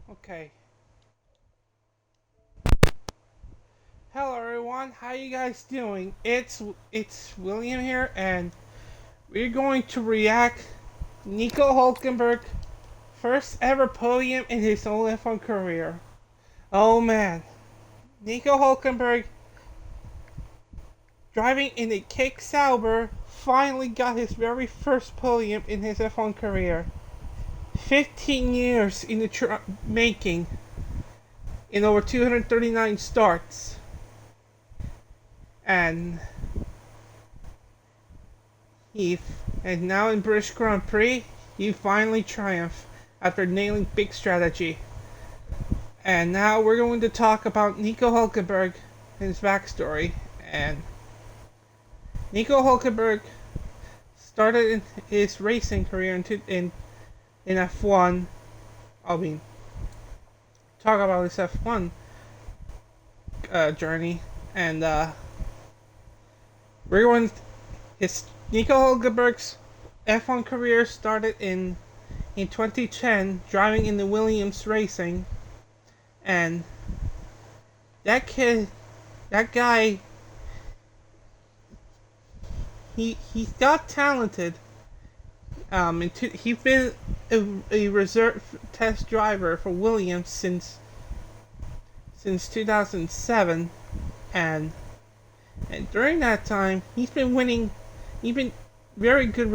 Okay. Hello everyone. How you guys doing? It's William here and we're going to react Nico Hulkenberg first ever podium in his own F1 career. Oh man. Nico Hulkenberg driving in a Kick Sauber finally got his very first podium in his F1 career. 15 years in the making in over 239 starts. And he and now in British Grand Prix, he finally triumphed after nailing big strategy. And now we're going to talk about Nico Hulkenberg and his backstory. And Nico Hulkenberg started his racing career in F1. I mean, talk about his F1 journey, and we're going. His Nico Hulkenberg's F1 career started in 2010, driving in the Williams Racing, and that guy, he got talented. He's been a reserve test driver for Williams since 2007, and during that time he's been winning. He's been very good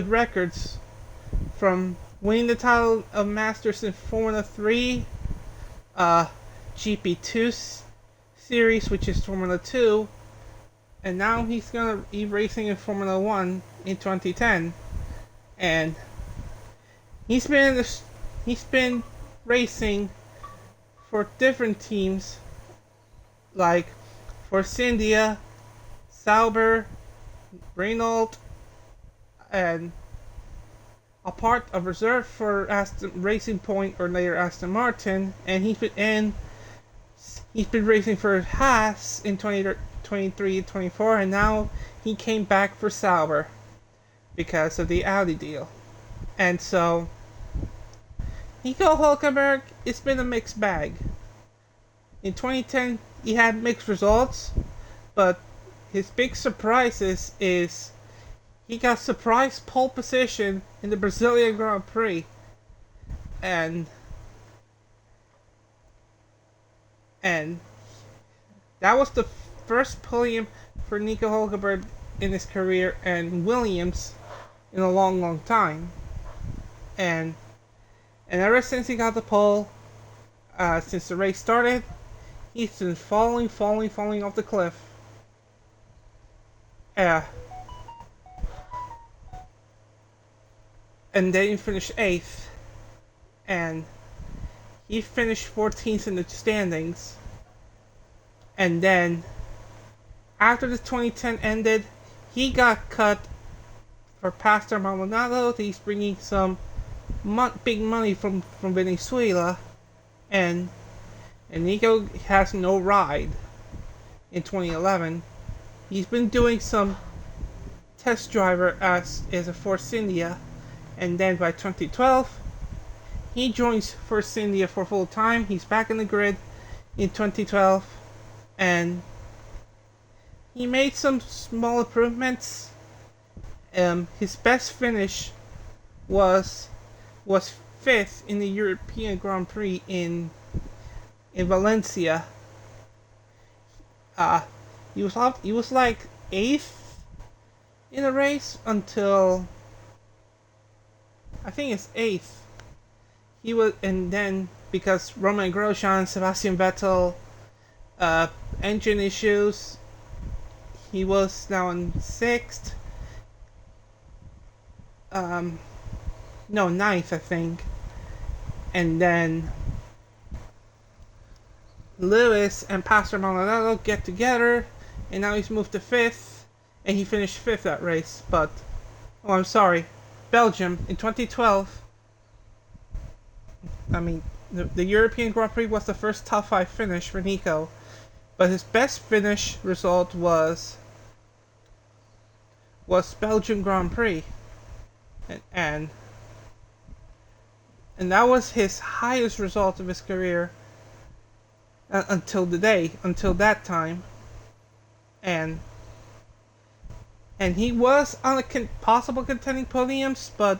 records, from winning the title of Masters in Formula 3, GP2 series, which is Formula 2, and now he's gonna be racing in Formula 1 in 2010. And he's been racing for different teams like Force India, Sauber, Renault, and a part of reserve for Racing Point, or later Aston Martin, and he's been racing for Haas in 2023 and 24, and now he came back for Sauber because of the Audi deal. And so Nico Hulkenberg, it's been a mixed bag. In 2010 he had mixed results, but his big surprises is he got surprise pole position in the Brazilian Grand Prix, and and that was the first podium for Nico Hulkenberg in his career and Williams in a long time. And ever since he got the pole, since the race started, he's been falling off the cliff. Uh, and then he finished 8th, and he finished 14th in the standings. And then, after the 2010 ended, he got cut for Pastor Maldonado. He's bringing some big money from Venezuela, and Nico has no ride in 2011. He's been doing some test driver as a Force India, and then by 2012 he joins Force India for full time. He's back in the grid in 2012, and he made some small improvements. His best finish was 5th in the European Grand Prix in Valencia. He was like 8th in the race until I think it's 8th. He was, and then because Romain Grosjean, Sebastian Vettel, engine issues, he was now in 6th. No, 9th, I think. And then Lewis and Pastor Maldonado get together, and now he's moved to 5th, and he finished 5th that race. But, oh, I'm sorry, Belgium in 2012. I mean, the European Grand Prix was the first top 5 finish for Nico, but his best finish result was Belgium Grand Prix, and and that was his highest result of his career until that time, and he was on a possible contending podiums, but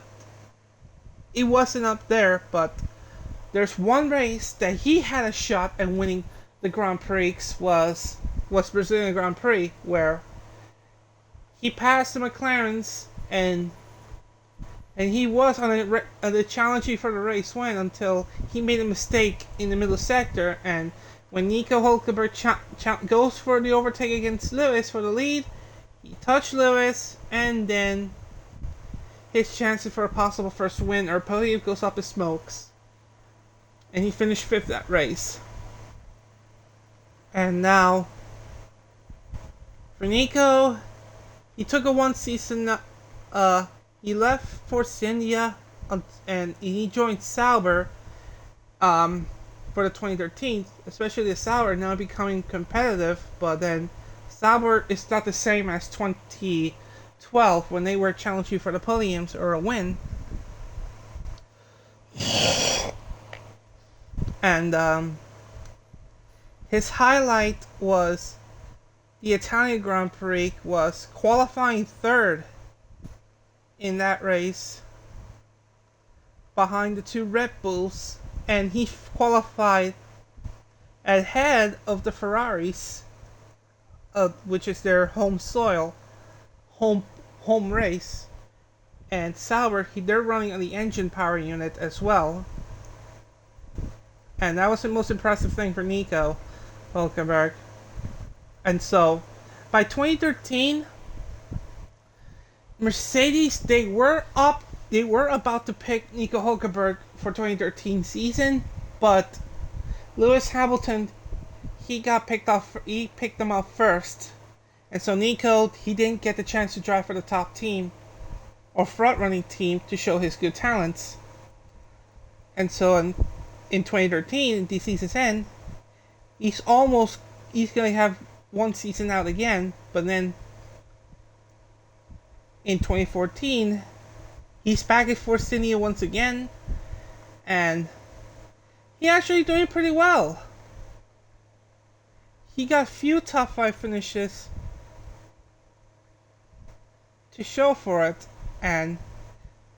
it wasn't up there. But there's one race that he had a shot at winning the Grand Prix was Brazilian Grand Prix, where he passed the McLarens and he was on the challenging for the race win until he made a mistake in the middle sector, and when Nico Hulkenberg goes for the overtake against Lewis for the lead, he touched Lewis, and then his chances for a possible first win or podium goes up in smokes. And he finished 5th that race. And now, for Nico, he took a one season, he left Force India, and he joined Sauber, for the 2013, especially the Sauber now becoming competitive, but then Sauber is not the same as 2012 when they were challenging for the podiums or a win. And his highlight was the Italian Grand Prix, was qualifying 3rd in that race behind the 2 Red Bulls, and he qualified ahead of the Ferraris, which is their home soil, home race. And Sauber, they're running on the engine power unit as well. And that was the most impressive thing for Nico Hulkenberg. And so, by 2013, Mercedes, they were about to pick Nico Hulkenberg for 2013 season, but Lewis Hamilton, he picked them out first. And so Nico, he didn't get the chance to drive for the top team or front running team to show his good talents. And so in 2013, the season's end, he's going to have one season out again, but then in 2014, he's back at Force India once again, and he's actually doing pretty well. He got few top 5 finishes to show for it, and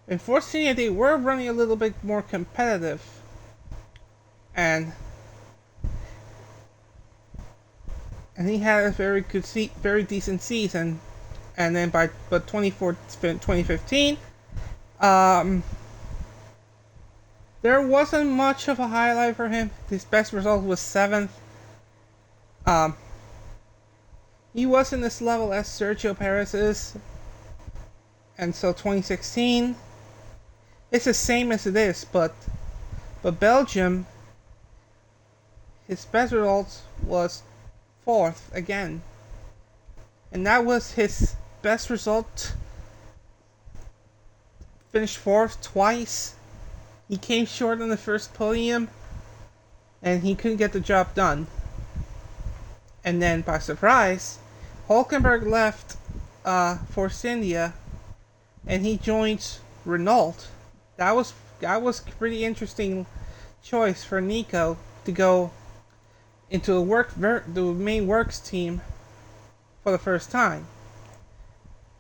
in Force India they were running a little bit more competitive, and he had a very decent season. And then by 2015, there wasn't much of a highlight for him. His best result was 7th. He wasn't this level as Sergio Perez is. And so 2016, it's the same as it is, but Belgium, his best result was 4th again. And that was his best result. Finished 4th twice. He came short on the first podium, and he couldn't get the job done. And then, by surprise, Hulkenberg left Force India, and he joined Renault. That was a pretty interesting choice for Nico to go into the main works team for the first time.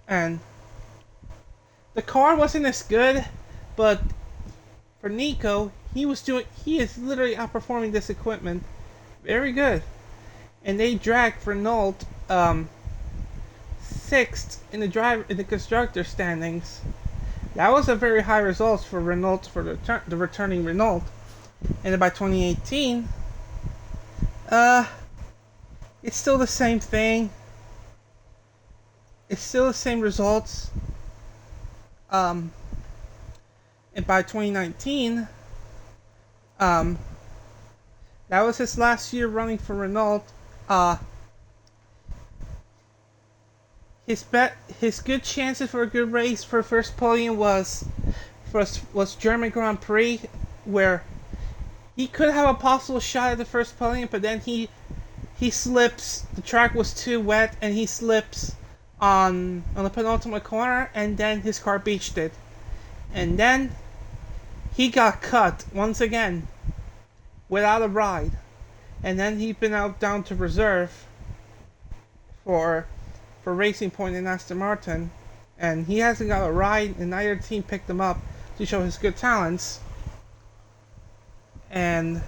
And the car wasn't as good, but for Nico, he is literally outperforming this equipment very good. And they dragged Renault 6th in the constructor standings. That was a very high result for Renault, for the returning Renault. And then by 2018, it's still the same thing. It's still the same results. And by 2019, that was his last year running for Renault. His good chances for a good race for first podium was German Grand Prix, where he could have a possible shot at the first podium, but then he slips. The track was too wet, and he slips on the penultimate corner, and then his car beached it. And then he got cut once again without a ride, and then he's been out down to reserve for Racing Point and Aston Martin, and he hasn't got a ride, and neither team picked him up to show his good talents. And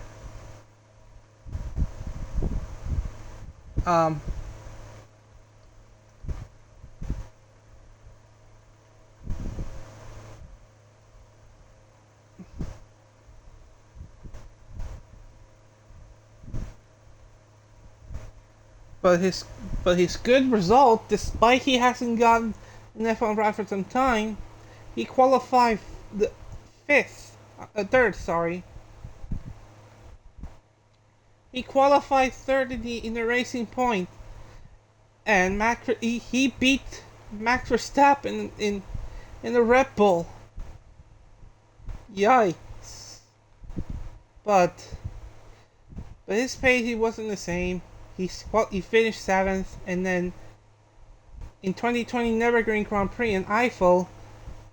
but his good result, despite he hasn't gotten an F1 ride for some time, he qualified the third. Sorry, he qualified third in the Racing Point, and he beat Max Verstappen in the Red Bull. Yikes! But his pace, he wasn't the same. He finished 7th, and then in 2020 Nürburgring Grand Prix in Eiffel,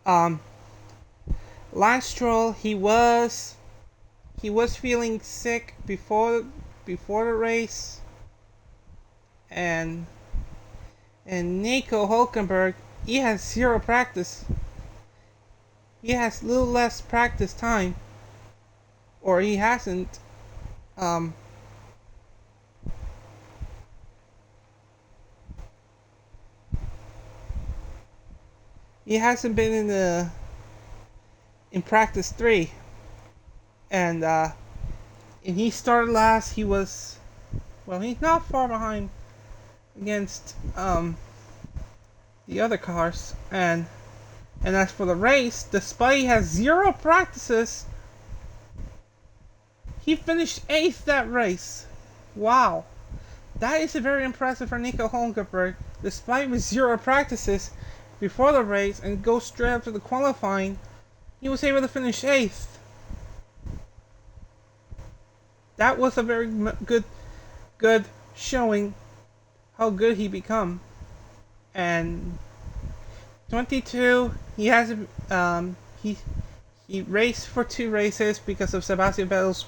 Lance Stroll, he was feeling sick before the race, and Nico Hulkenberg, he has zero practice. He has little less practice time, or he hasn't. He hasn't been in practice 3, and he started last. He's not far behind against the other cars, and as for the race, despite he has 0 practices, he finished 8th that race. Wow, that is very impressive for Nico Hulkenberg. Despite with 0 practices before the race and go straight up to the qualifying, he was able to finish 8th. That was a very good showing how good he become. And 22, he has he raced for 2 races because of Sebastian Vettel's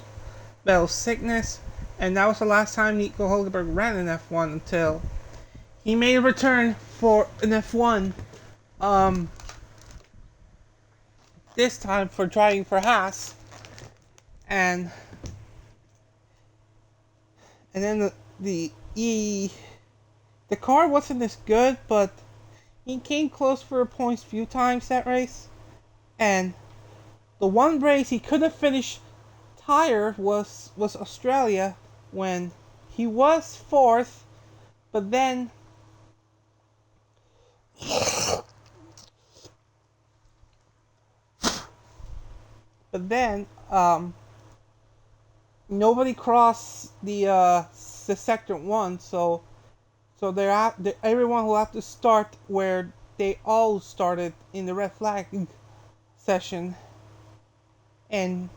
sickness, and that was the last time Nico Hulkenberg ran in F1 until he made a return for an F1. This time for driving for Haas, and then the car wasn't as good, but he came close for points a few times that race, and the one race he could have finished higher was Australia, when he was 4th, but then nobody crossed the sector 1, so everyone will have to start where they all started in the red flag session, and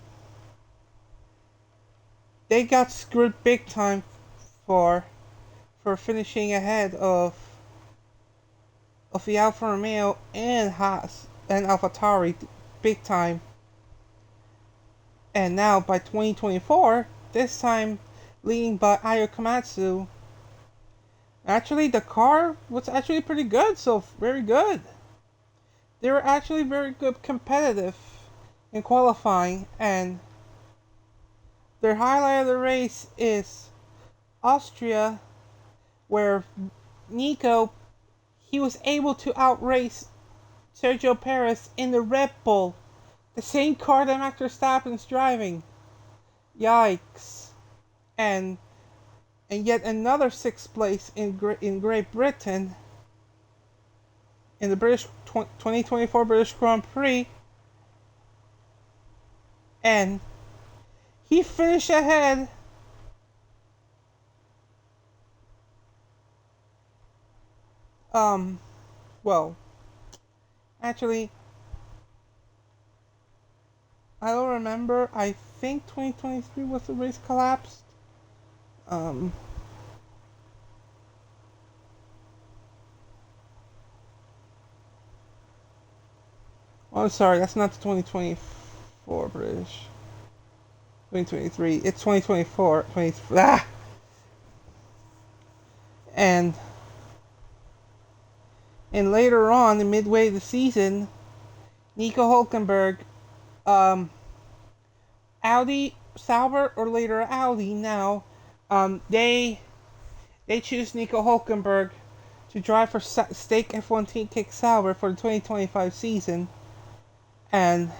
they got screwed big time for finishing ahead of the Alfa Romeo and Haas and AlphaTauri big time. And now by 2024, this time leading by Ayo Komatsu. Actually, the car was actually pretty good, so very good. They were actually very good competitive in qualifying, and their highlight of the race is Austria, where Nico, he was able to outrace Sergio Perez in the Red Bull, the same car that Max Verstappen's driving. Yikes. And yet another 6th place in Great Britain in the 2024 British Grand Prix, and he finished ahead well, actually, I don't remember. I think 2023 was the race collapsed. Oh, I'm sorry, that's not the 2024 2024 British. 2023. It's 2024. Ah! And later on, in midway of the season, Nico Hulkenberg, Audi, Sauber, or later Audi now, they choose Nico Hulkenberg to drive for Stake F1 Team Kick Sauber for the 2025 season, and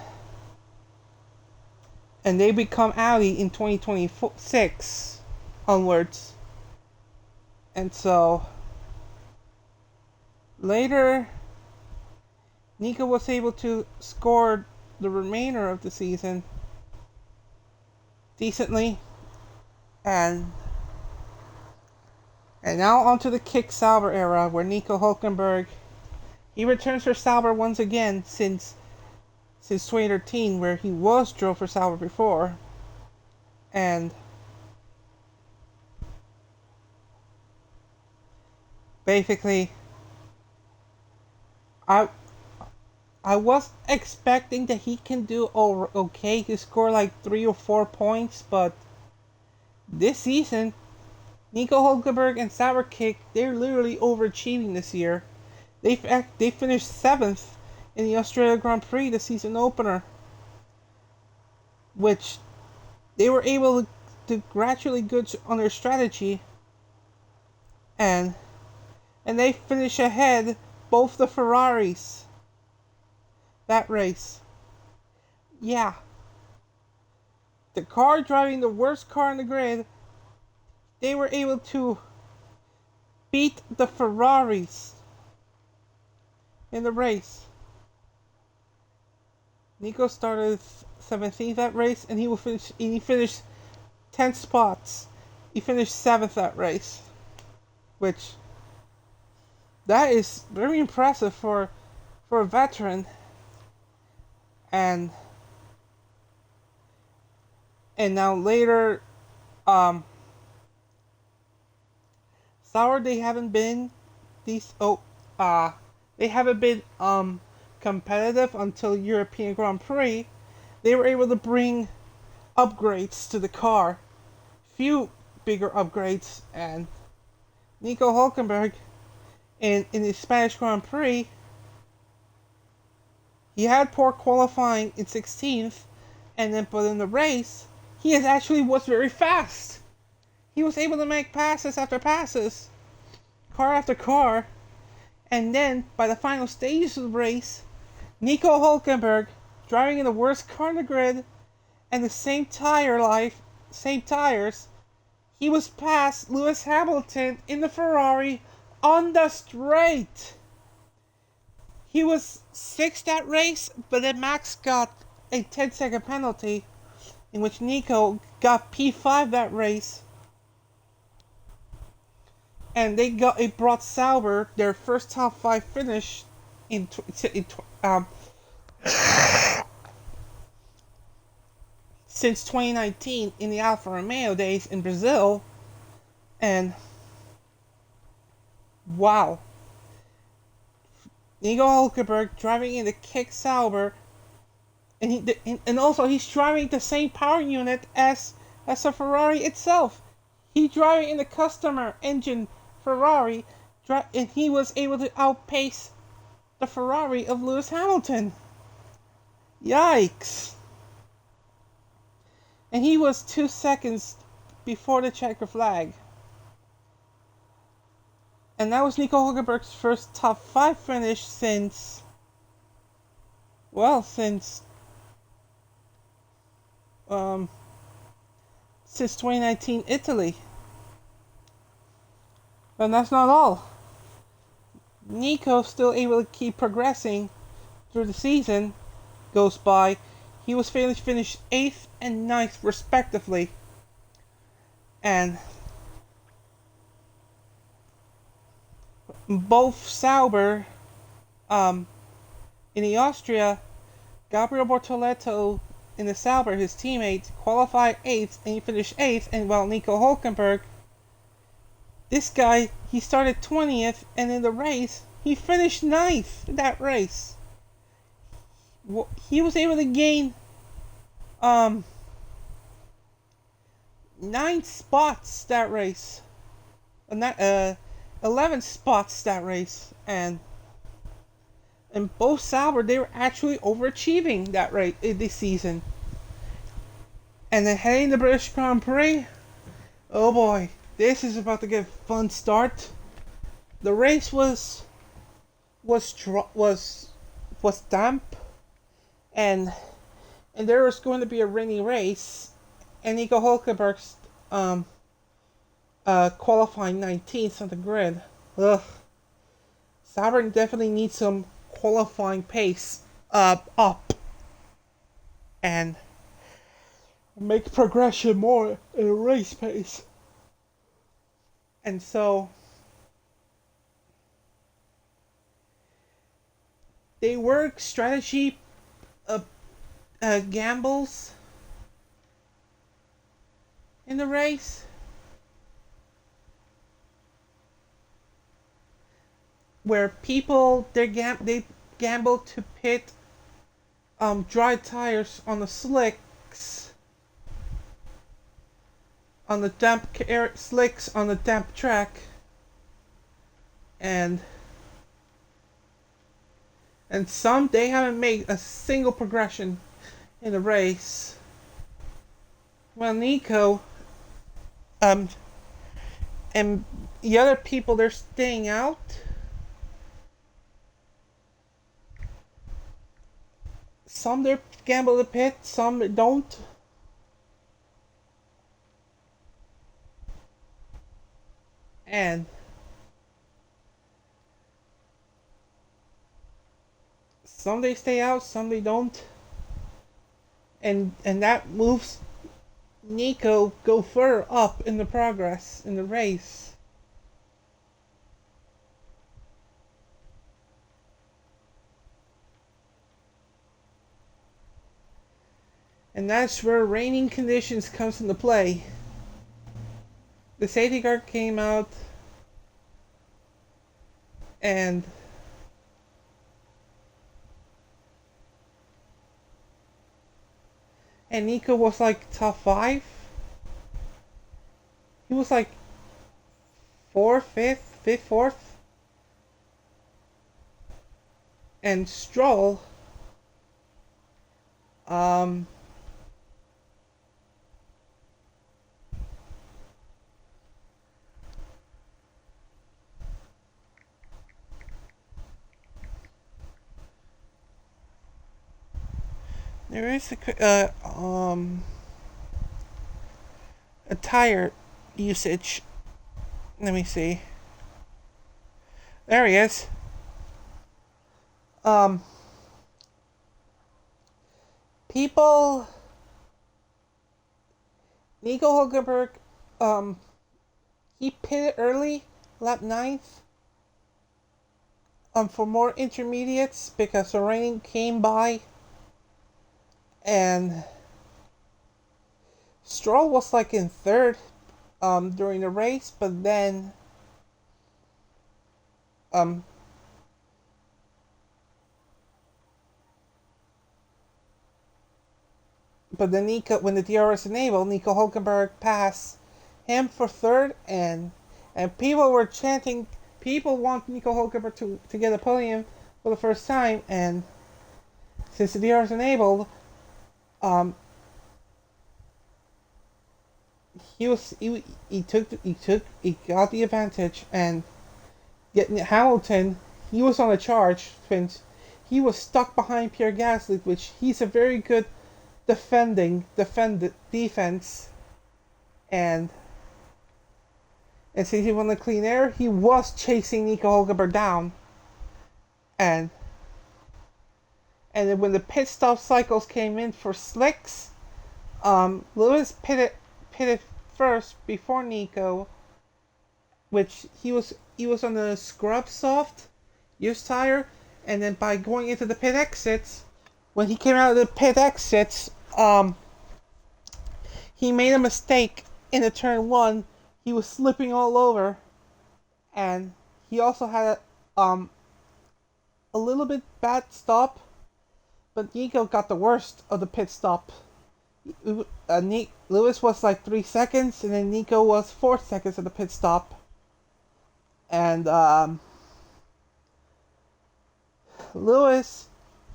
they become Audi in 2026 onwards. And so later, Nico was able to score the remainder of the season decently, and now onto the Kick Sauber era, where Nico Hulkenberg, he returns for Sauber once again since 2013, where he drove for Sauber before, and basically, I was expecting that he can do okay to score like 3 or 4 points, but this season, Nico Hulkenberg and Sauber Kick, they're literally overachieving this year. They finished 7th in the Australia Grand Prix, the season opener, which they were able to gradually good on their strategy, and they finish ahead both the Ferraris that race. Yeah, the car driving the worst car in the grid, they were able to beat the Ferraris in the race. Nico started 17th that race, and he finished 10 spots. He finished 7th that race, which that is very impressive for a veteran. And now later, Sauber, they haven't been competitive until European Grand Prix. They were able to bring upgrades to the car, few bigger upgrades, and Nico Hulkenberg in the Spanish Grand Prix, he had poor qualifying in 16th, but in the race, he was very fast. He was able to make passes after passes, car after car, and then by the final stages of the race, Nico Hulkenberg, driving in the worst car in the grid, and the same tires, he was past Lewis Hamilton in the Ferrari on the straight. He was 6th that race, but then Max got a 10-second penalty, in which Nico got P5 that race, and it brought Sauber their first top 5 finish since 2019 in the Alfa Romeo days in Brazil. And wow, Nico Hulkenberg driving in the Kick Sauber, and also he's driving the same power unit as a Ferrari itself. He's driving in the customer engine Ferrari, and he was able to outpace the Ferrari of Lewis Hamilton. Yikes! And he was 2 seconds before the checker flag. And that was Nico Hulkenberg's first top 5 finish since 2019 Italy. And that's not all. Nico still able to keep progressing through the season goes by. He was finished 8th and 9th respectively. And both Sauber, in the Austria, Gabriel Bortoleto in the Sauber, his teammate, qualified 8th, and he finished 8th, and while Nico Hulkenberg, this guy, he started 20th, and in the race, he finished 9th in that race. He was able to gain Um, 9 spots that race. 11 spots that race, and both Sauber they were actually overachieving that rate this season. And then heading the British Grand Prix, oh boy, this is about to get a fun start. The race was damp, and there was going to be a rainy race, and Nico Hulkenberg's qualifying 19th on the grid. Ugh. Sauber definitely needs some qualifying pace up and make progression more in a race pace. And so they work strategy gambles in the race. Where people they gamble to pit dry tires on the slicks on the slicks on the damp track, and some they haven't made a single progression in the race. Well, Nico and the other people they're staying out. Some they gamble the pit, some don't. And some they stay out, some they don't. And that moves Nico go further up in the progress in the race. And that's where raining conditions comes into play. The safety car came out, and Nico was like top 5. He was like 4th, 5th, 4th. And Stroll, there is a tire usage. Let me see. There he is. People. Nico Hulkenberg, he pitted early, lap 9th, for more intermediates because the rain came by, and Stroll was like in 3rd, during the race, but then, Nico, when the DRS enabled, Nico Hulkenberg passed him for 3rd, and people were chanting. People want Nico Hulkenberg to get a podium for the first time, and since the DRS enabled, he got the advantage, and getting Hamilton, he was on a charge since he was stuck behind Pierre Gasly, which he's a very good defense, and since he won the clean air, he was chasing Nico Hulkenberg down, and then when the pit stop cycles came in for slicks, Lewis pitted first before Nico, which he was on the scrub soft used tire, and then by going into the pit exits, when he came out of the pit exits, he made a mistake in the turn 1. He was slipping all over, and he also had a little bit bad stop, but Nico got the worst of the pit stop Lewis was like 3 seconds, and then Nico was 4 seconds at the pit stop. And Lewis,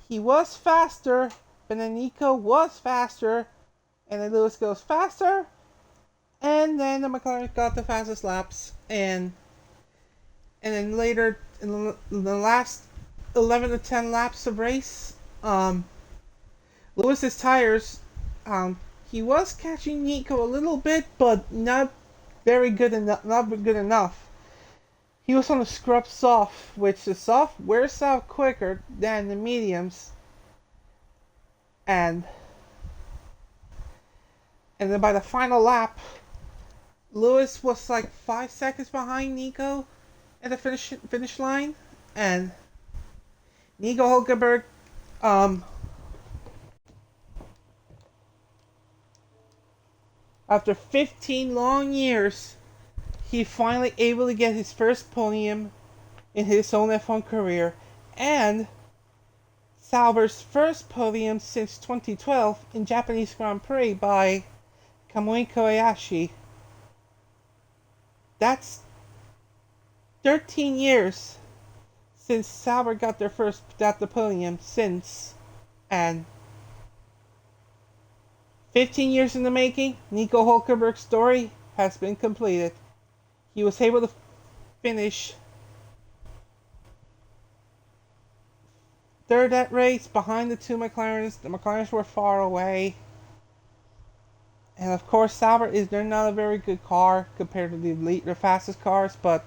he was faster, but then Nico was faster, and then Lewis goes faster, and then the McLaren got the fastest laps, and then later in the last 11 to 10 laps of race, Lewis's tires, he was catching Nico a little bit, but not very good enough. Not good enough. He was on the scrub soft, which the soft wears out quicker than the mediums, and then by the final lap, Lewis was like 5 seconds behind Nico at the finish line, and Nico Hulkenberg, after 15 long years, he finally able to get his first podium in his own F1 career, and Sauber's first podium since 2012 in Japanese Grand Prix by Kamui Kobayashi. That's 13 years since Sauber got the podium since, and 15 years in the making. Nico Hulkenberg's story has been completed. He was able to finish third at race behind the two McLarens. The McLarens were far away. And of course, Sauber they're not a very good car compared to the fastest cars, but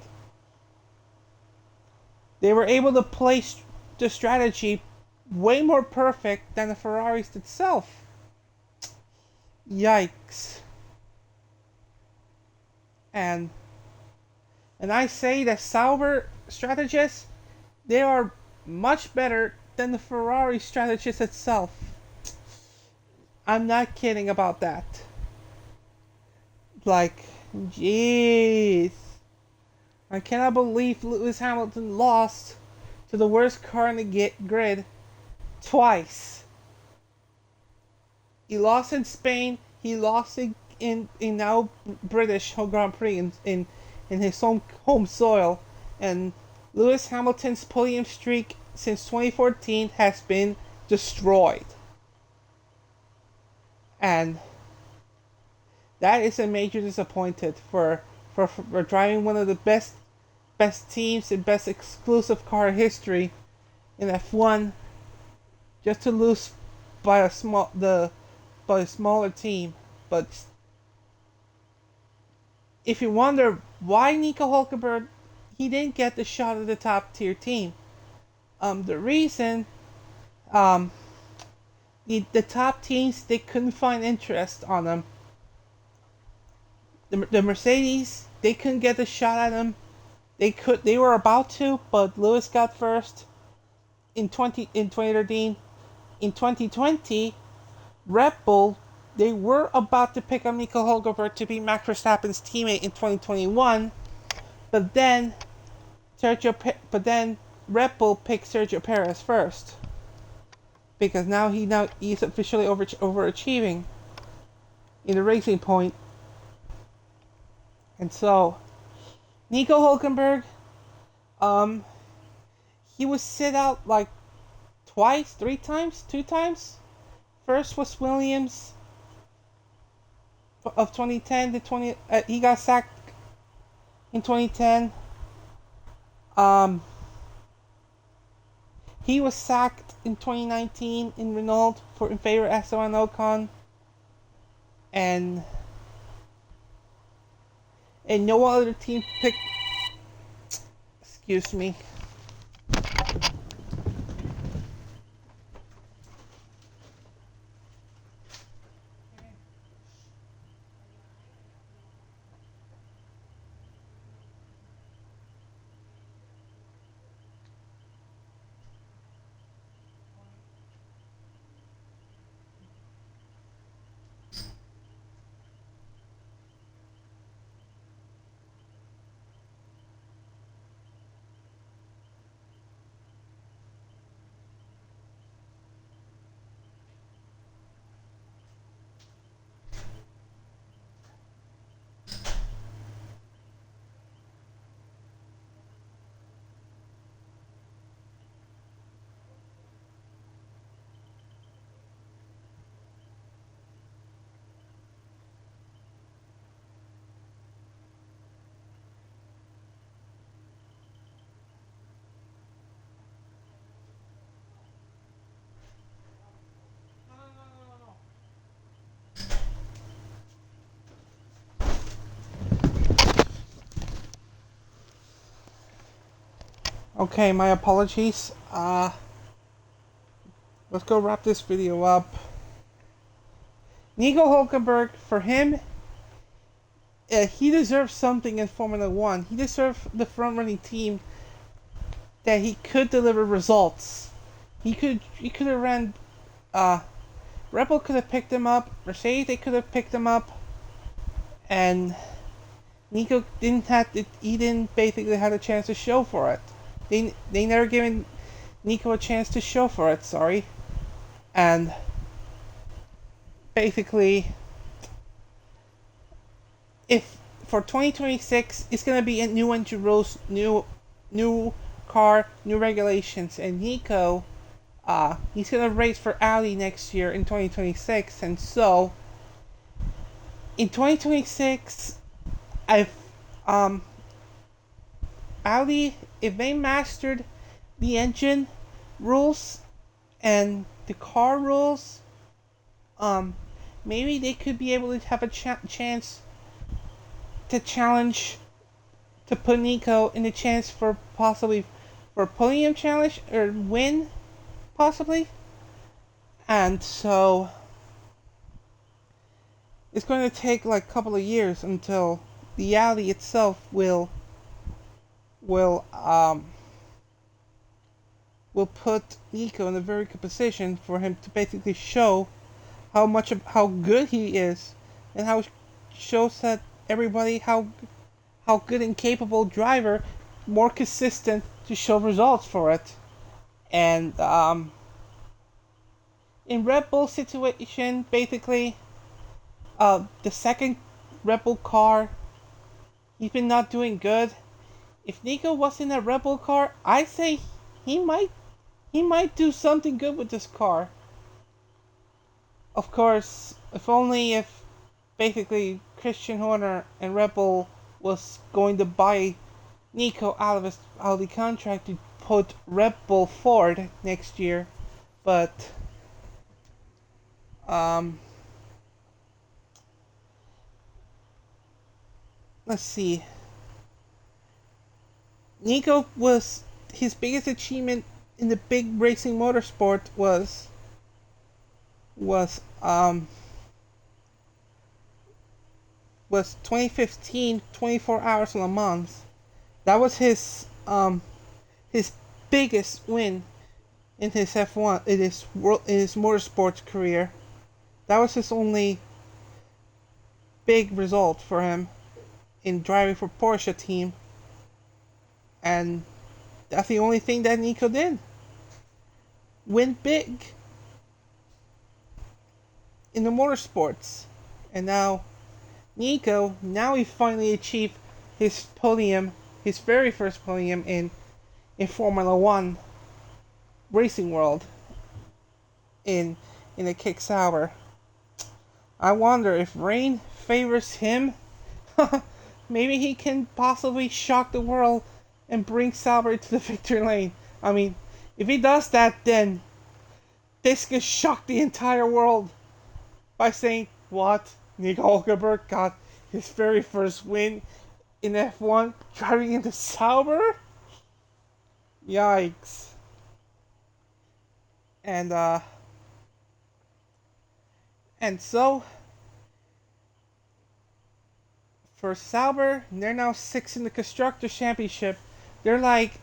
they were able to play the strategy way more perfect than the Ferraris itself. Yikes. And I say that Sauber strategists, they are much better than the Ferrari strategist itself. I'm not kidding about that. Like, jeez. I cannot believe Lewis Hamilton lost to the worst car in the grid twice. He lost in Spain. He lost in now British Grand Prix in his home soil. And Lewis Hamilton's podium streak since 2014 has been destroyed. And that is a major disappointment for driving one of the best teams and best exclusive car history in F1, just to lose by a smaller team. But if you wonder why Nico Hulkenberg, he didn't get the shot at the top tier team, the reason, the top teams, they couldn't find interest on him. The Mercedes, they couldn't get the shot at him. They were about to, but Lewis got first in 2013. In 2020, Red Bull, they were about to pick up Nico Hulkenberg to be Max Verstappen's teammate in 2021, but then Red Bull picked Sergio Perez first, because now he's officially overachieving in the Racing Point. And so Nico Hulkenberg, he was sit out like twice, 2 times. First was Williams of 2010 to 20. He got sacked in 2010. He was sacked in 2019 in Renault in favor of Esteban Ocon, and no other team picked. Excuse me. Okay, my apologies. Let's go wrap this video up. Nico Hulkenberg, for him, he deserves something in Formula One. He deserves the front-running team that he could deliver results. He could have ran. Red Bull could have picked him up. Mercedes, they could have picked him up, and Nico didn't have to. He didn't basically have a chance to show for it. They never given Nico a chance to show for it. Sorry, and basically, if for 2026, it's gonna be a new engine rules, new car, new regulations, and Nico, he's gonna race for Audi next year in 2026, and so in 2026, I've Audi, if they mastered the engine rules and the car rules, maybe they could be able to have a chance to challenge, to put Nico in a chance for possibly for a podium challenge or win, possibly. And so it's going to take like a couple of years until the Audi itself will put Nico in a very good position for him to basically show how good he is, and how shows that everybody how good and capable driver, more consistent to show results for it. And in Red Bull situation, basically, the second Red Bull car, he's been not doing good. If Nico was in a Red Bull car, I say he might do something good with this car. Of course, if basically Christian Horner and Red Bull was going to buy Nico out of his Audi contract to put Red Bull forward next year, but let's see. Nico was his biggest achievement in the big racing motorsport was 2015 24 hours Le Mans. That was his biggest win in his F1 in his motorsports career. That was his only big result for him in driving for Porsche team, and that's the only thing that Nico did. Win big in the motorsports. And now Nico, he finally achieved his podium, his very first podium in Formula One racing world in a kick Sauber. I wonder if rain favors him. Maybe he can possibly shock the world and bring Sauber to the victory lane. I mean, if he does that, then this could shock the entire world by saying, what? Nico Hulkenberg got his very first win in F1 driving into Sauber? Yikes. And so for Sauber, they're now 6th in the Constructors' Championship. They're like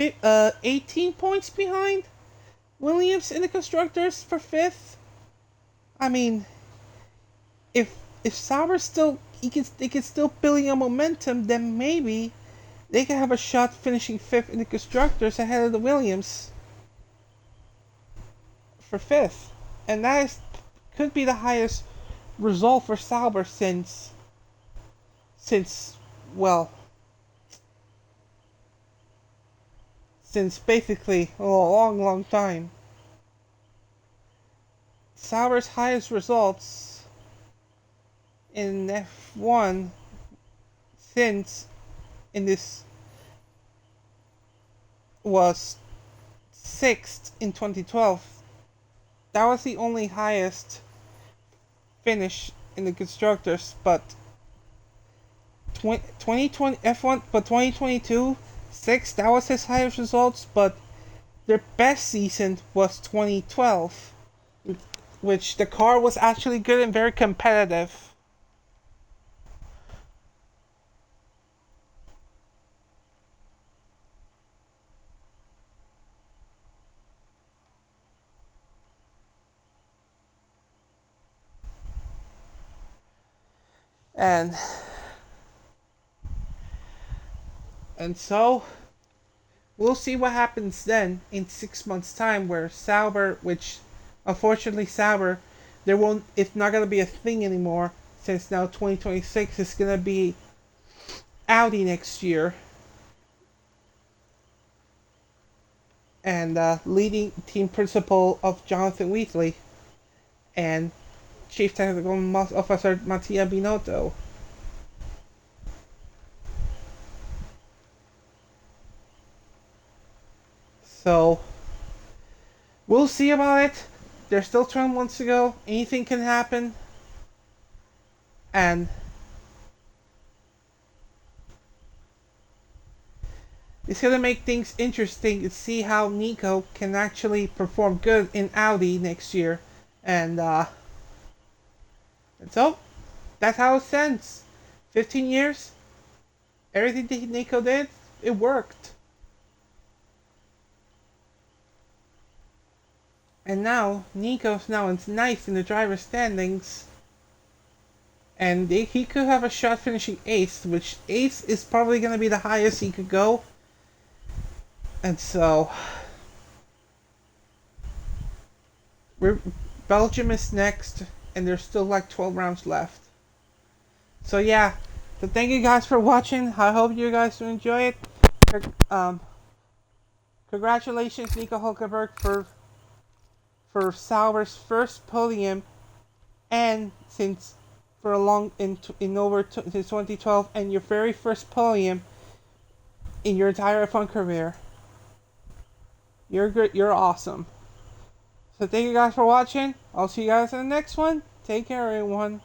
18 points behind Williams in the Constructors for 5th. I mean, if Sauber they can still building a momentum, then maybe they can have a shot finishing 5th in the Constructors ahead of the Williams for 5th. And that could be the highest result for Sauber since basically a long time. Sauber's highest results in F1 since in this was 6th in 2012. That was the only highest finish in the constructors, but 2020 F1, but 2022 2006. That was his highest results, but their best season was 2012, which the car was actually good and very competitive. And so we'll see what happens then in 6 months' time, where Sauber, which unfortunately Sauber, there won't, it's not gonna be a thing anymore since now 2026 is gonna be Audi next year, and leading team principal of Jonathan Wheatley and chief technical officer Mattia Binotto. So we'll see about it. There's still 12 months to go. Anything can happen. And it's going to make things interesting to see how Nico can actually perform good in Audi next year. And so that's how it stands. 15 years. Everything that Nico did, it worked. And now Nico's now nice in the driver's standings. And he could have a shot finishing eighth, which eighth is probably going to be the highest he could go. And so Belgium is next, and there's still like 12 rounds left. So yeah, so thank you guys for watching. I hope you guys enjoy it. Congratulations, Nico Hulkenberg, for Sauber's first podium, and since for a long in over since 2012, and your very first podium in your entire F1 career. You're good. You're awesome. So thank you guys for watching. I'll see you guys in the next one. Take care, everyone.